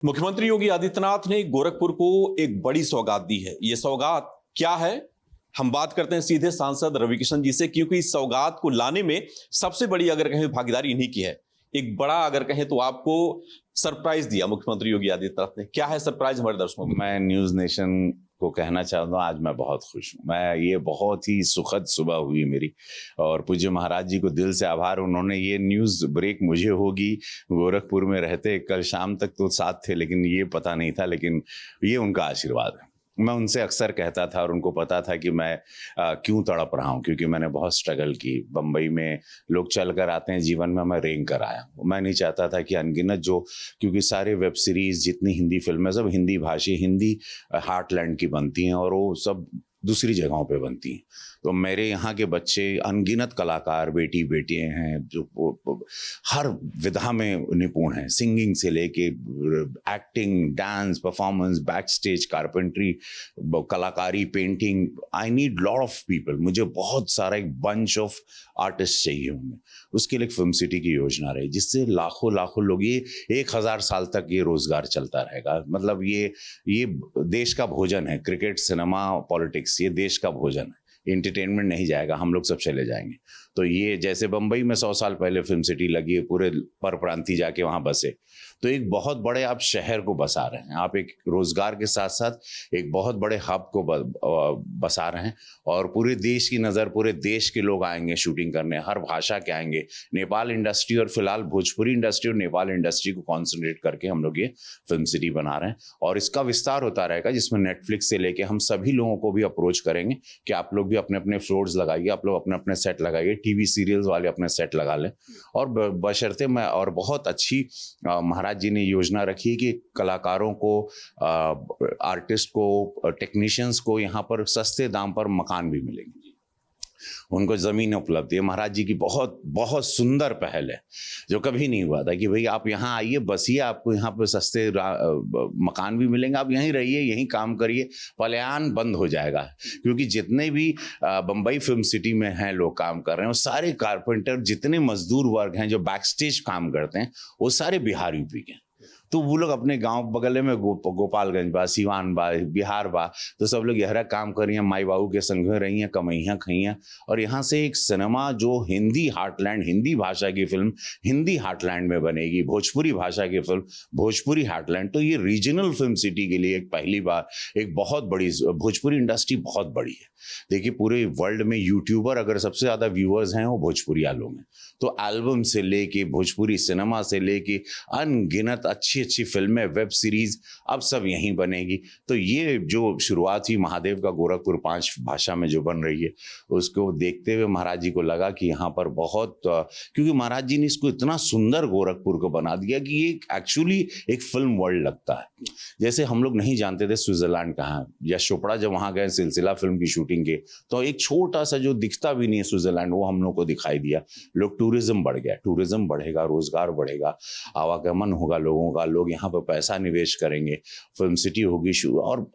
मुख्यमंत्री योगी आदित्यनाथ ने गोरखपुर को एक बड़ी सौगात दी है। ये सौगात क्या है? हम बात करते हैं सीधे सांसद रविकिशन जी से, क्योंकि इस सौगात को लाने में सबसे बड़ी अगर कहें भागीदारी इन्हीं की है। एक बड़ा अगर कहें तो आपको सरप्राइज दिया मुख्यमंत्री योगी आदित्यनाथ ने। क्या है सरप्राइज हमारे दर्शकों को? मैं न्यूज नेशन को कहना चाहता हूँ, आज मैं बहुत खुश हूँ। ये बहुत ही सुखद सुबह हुई मेरी, और पूज्य महाराज जी को दिल से आभार। उन्होंने ये न्यूज़ ब्रेक मुझे होगी, गोरखपुर में रहते कल शाम तक तो साथ थे, लेकिन ये पता नहीं था। लेकिन ये उनका आशीर्वाद है। मैं उनसे अक्सर कहता था और उनको पता था कि मैं क्यों तड़प रहा हूँ, क्योंकि मैंने बहुत स्ट्रगल की। बम्बई में लोग चल कर आते हैं जीवन में, मैं रेंग कर आया। मैं नहीं चाहता था कि अनगिनत क्योंकि सारे वेब सीरीज जितनी हिंदी फिल्में सब हिंदी भाषी, हिंदी हार्टलैंड की बनती हैं, और वो सब दूसरी जगहों पे बनती हैं। तो मेरे यहाँ के बच्चे अनगिनत कलाकार, बेटी बेटियाँ हैं जो हर विधा में निपुण हैं, सिंगिंग से लेके acting, dance, performance, back stage, carpentry, कलाकारी, painting. I need lot of people. मुझे बहुत सारा एक बंच ऑफ आर्टिस्ट चाहिए होंगे। उसके लिए एक फिल्म सिटी की योजना रही, जिससे लाखों लाखों लोग, ये 1000 साल तक ये रोजगार चलता रहेगा। मतलब ये देश का भोजन है। क्रिकेट, सिनेमा, पॉलिटिक्स, ये देश का भोजन है। एंटरटेनमेंट नहीं जाएगा, हम लोग सब चले जाएंगे। तो ये जैसे बंबई में 100 साल पहले फिल्म सिटी लगी है, पूरे परप्रांतीय जाके वहां बसे, तो एक बहुत बड़े आप शहर को बसा रहे हैं। आप एक रोजगार के साथ साथ एक बहुत बड़े हब को बसा रहे हैं, और पूरे देश की नज़र, पूरे देश के लोग आएंगे शूटिंग करने, हर भाषा के आएंगे। नेपाल इंडस्ट्री और फिलहाल भोजपुरी इंडस्ट्री और नेपाल इंडस्ट्री को कॉन्सेंट्रेट करके हम लोग ये फिल्म सिटी बना रहे हैं, और इसका विस्तार होता रहेगा, जिसमें नेटफ्लिक्स से लेके हम सभी लोगों को भी अप्रोच करेंगे कि आप लोग भी अपने अपने फ्लोर्स लगाइए, आप लोग अपने अपने सेट लगाइए, टीवी सीरियल्स वाले अपने सेट लगा लें। और बशर्ते मैं, और बहुत अच्छी महाराज जी ने योजना रखी कि कलाकारों को, आर्टिस्ट को, टेक्नीशियंस को यहाँ पर सस्ते दाम पर मकान भी मिलेंगे, उनको ज़मीन उपलब्ध है। महाराज जी की बहुत बहुत सुंदर पहल है, जो कभी नहीं हुआ था कि भाई आप यहाँ आइए, बसिए, आपको यहाँ पर सस्ते मकान भी मिलेंगे, आप यहीं रहिए, यहीं काम करिए। पलायन बंद हो जाएगा, क्योंकि जितने भी बम्बई फिल्म सिटी में हैं लोग काम कर रहे हैं, वो सारे कारपेंटर, जितने मजदूर वर्ग हैं जो बैक स्टेज काम करते हैं, वो सारे बिहार यूपी के हैं। तो वो लोग अपने गांव बगल में गोपालगंज बा, सिवान बा, बिहार बा, तो सब लोग यहरा काम कर रही हैं, माई बाबू के संग रही हैं, कमैया खैया। और यहाँ से एक सिनेमा जो हिंदी हार्टलैंड, हिंदी भाषा की फिल्म हिंदी हार्टलैंड में बनेगी, भोजपुरी भाषा की फिल्म भोजपुरी हार्टलैंड। तो ये रीजनल फिल्म सिटी के लिए एक पहली बार एक बहुत बड़ी, भोजपुरी इंडस्ट्री बहुत बड़ी है। देखिए, पूरे वर्ल्ड में यूट्यूबर अगर सबसे ज़्यादा व्यूअर्स हैं वो भोजपुरिया लोग हैं। तो एल्बम से लेके, भोजपुरी सिनेमा से लेके, अनगिनत अच्छी अच्छी फिल्में, वेब सीरीज अब सब यहीं बनेगी। तो ये जो शुरुआत हुई महादेव का गोरखपुर 5 भाषा में जो बन रही है, उसको देखते हुए महाराज जी को लगा कि यहाँ पर बहुत, क्योंकि महाराज जी ने इसको इतना सुंदर गोरखपुर को बना दिया कि ये एक्चुअली एक फिल्म वर्ल्ड लगता है। जैसे हम लोग नहीं जानते थे स्विट्जरलैंड कहाँ है, या चोपड़ा जब वहाँ गए सिलसिला फिल्म की शूटिंग के, तो एक छोटा सा जो दिखता भी नहीं है स्विट्जरलैंड, वो हम लोग को दिखाई दिया। लोग, टूरिज्म बढ़ गया, टूरिज्म बढ़ेगा, रोजगार बढ़ेगा, आवागमन होगा लोगों का, लोग यहाँ पर पैसा निवेश करेंगे, फिल्म सिटी होगी शुरू। और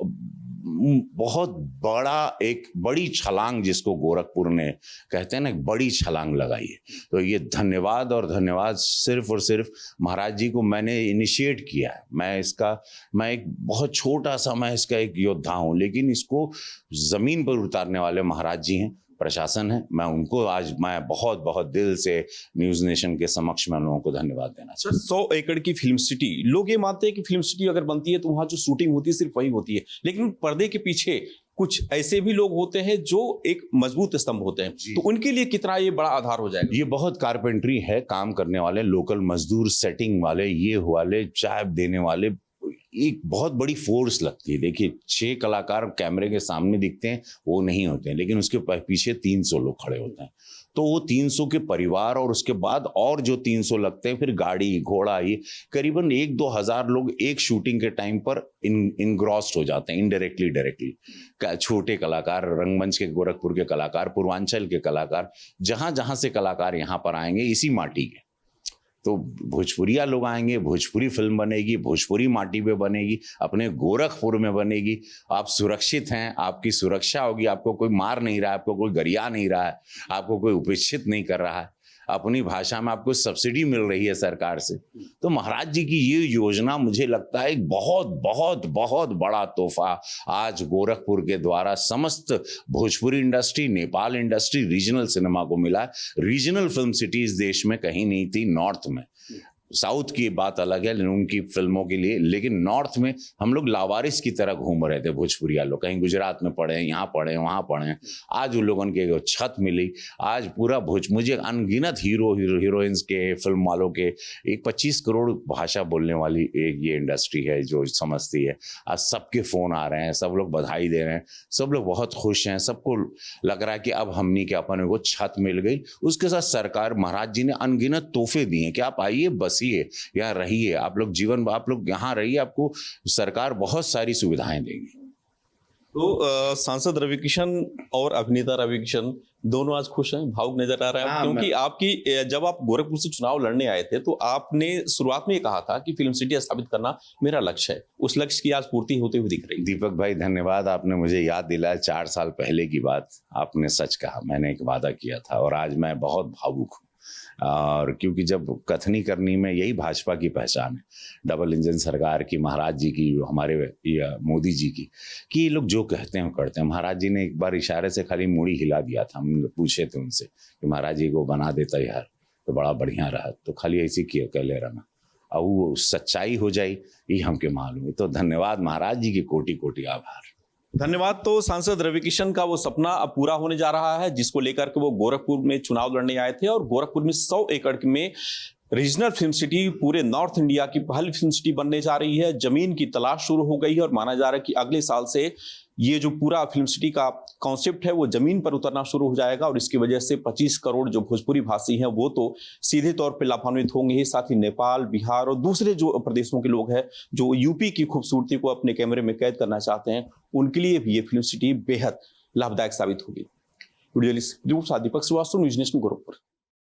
बहुत बड़ा, एक बड़ी छलांग जिसको गोरखपुर ने कहते हैं ना, एक बड़ी छलांग लगाई है। तो ये धन्यवाद, और धन्यवाद सिर्फ और सिर्फ महाराज जी को मैंने इनिशिएट किया है। मैं एक बहुत छोटा सा, मैं इसका एक योद्धा हूँ, लेकिन इसको जमीन पर उतारने वाले महाराज जी हैं, प्रशासन है। मैं उनको आज मैं बहुत बहुत दिल से न्यूज नेशन के समक्ष मैं लोगों को धन्यवाद देना चाहता हूँ। 100 एकड़ की फिल्म सिटी, लोग ये मानते हैं कि फिल्म सिटी अगर बनती है तो वहां जो शूटिंग होती है सिर्फ वही होती है, लेकिन पर्दे के पीछे कुछ ऐसे भी लोग होते हैं जो एक मजबूत स्तंभ होते हैं। तो उनके लिए कितना ये बड़ा आधार हो जाएगा? ये बहुत कारपेंट्री है, काम करने वाले लोकल मजदूर, सेटिंग वाले, ये वाले, चाय देने वाले, एक बहुत बड़ी फोर्स लगती है। देखिए, 6 कलाकार कैमरे के सामने दिखते हैं, वो नहीं होते हैं, लेकिन उसके पीछे 300 लोग खड़े होते हैं। तो वो 300 के परिवार, और उसके बाद और जो 300 लगते हैं, फिर गाड़ी घोड़ा, ये करीबन 1-2 हज़ार लोग एक शूटिंग के टाइम पर इनग्रॉस्ड हो जाते हैं, इनडायरेक्टली डायरेक्टली। छोटे कलाकार, रंगमंच के गोरखपुर के कलाकार, पूर्वांचल के कलाकार, जहाँ जहाँ से कलाकार यहाँ पर आएंगे इसी माटी के, तो भोजपुरिया लोग आएंगे, भोजपुरी फिल्म बनेगी, भोजपुरी माटी पे बनेगी, अपने गोरखपुर में बनेगी। आप सुरक्षित हैं, आपकी सुरक्षा होगी, आपको कोई मार नहीं रहा है, आपको कोई गरिया नहीं रहा है, आपको कोई उपेक्षित नहीं कर रहा है। अपनी भाषा में आपको सब्सिडी मिल रही है सरकार से। तो महाराज जी की ये योजना मुझे लगता है एक बहुत बहुत बहुत बड़ा तोहफा आज गोरखपुर के द्वारा समस्त Bhojpuri industry, Nepal industry, regional cinema को मिला है। रीजनल फिल्म सिटीज देश में कहीं नहीं थी, नॉर्थ में। साउथ की बात अलग है उनकी फिल्मों के लिए, लेकिन नॉर्थ में हम लोग लावारिस की तरह घूम रहे थे भोजपुरिया लोग, कहीं गुजरात में पढ़े, यहाँ पढ़े, वहाँ पढ़े। आज उन लोगों के छत मिली, आज पूरा मुझे अनगिनत हीरोइंस के, फिल्म वालों के, एक 25 करोड़ भाषा बोलने वाली एक ये इंडस्ट्री है जो समझती है। आज सबके फ़ोन आ रहे हैं, सब लोग बधाई दे रहे हैं, सब लोग बहुत खुश हैं, सबको लग रहा है कि अब हमनी के अपन को छत मिल गई। उसके साथ सरकार महाराज जी ने अनगिनत तोहफे दिए कि आप आइए, बसिए, यहाँ रहिए, आप लोग आप लोग यहाँ रहिए, आपको सरकार बहुत सारी सुविधाएं देगी। तो सांसद रविकिशन और अभिनेता रविकिशन दोनों आज खुश हैं, भावुक नजर आ रहा है। क्योंकि आपकी जब आप गोरखपुर से चुनाव लड़ने आए थे तो आपने शुरुआत में ये कहा था कि फिल्म सिटी स्थापित करना मेरा लक्ष्य है। उस लक्ष्य की आज पूर्ति होते हुए दिख रही है। दीपक भाई धन्यवाद, आपने मुझे याद दिलाया 4 साल पहले की बात। आपने सच कहा, मैंने एक वादा किया था और आज मैं बहुत भावुक हूँ। और क्योंकि जब कथनी करनी में यही भाजपा की पहचान है, डबल इंजन सरकार की, महाराज जी की, हमारे मोदी जी की, कि ये लोग जो कहते हैं वो करते हैं। महाराज जी ने एक बार इशारे से खाली मुड़ी हिला दिया था, हम पूछे थे उनसे कि महाराज जी को बना देता यार तो बड़ा बढ़िया रहा, तो खाली ऐसी किया कह ले रहना, और वो सच्चाई हो जाए ये हमके मालूम है। तो धन्यवाद महाराज जी की, कोटि कोटि आभार। धन्यवाद। तो सांसद रविकिशन का वो सपना अब पूरा होने जा रहा है जिसको लेकर के वो गोरखपुर में चुनाव लड़ने आए थे, और गोरखपुर में 100 एकड़ में रीजनल फिल्म सिटी पूरे नॉर्थ इंडिया की पहली फिल्म सिटी बनने जा रही है। जमीन की तलाश शुरू हो गई है और माना जा रहा है कि अगले साल से ये जो पूरा फिल्म सिटी का कॉन्सेप्ट है वो जमीन पर उतरना शुरू हो जाएगा, और इसकी वजह से 25 करोड़ जो भोजपुरी भाषी हैं वो तो सीधे तौर पर लाभान्वित होंगे ही, साथ ही नेपाल, बिहार और दूसरे जो प्रदेशों के लोग हैं जो यूपी की खूबसूरती को अपने कैमरे में कैद करना चाहते हैं, उनके लिए भी ये फिल्म सिटी बेहद लाभदायक साबित होगी। वीडियो दीपक श्रीवास्तव, न्यूज़ नेशन, गोरखपुर।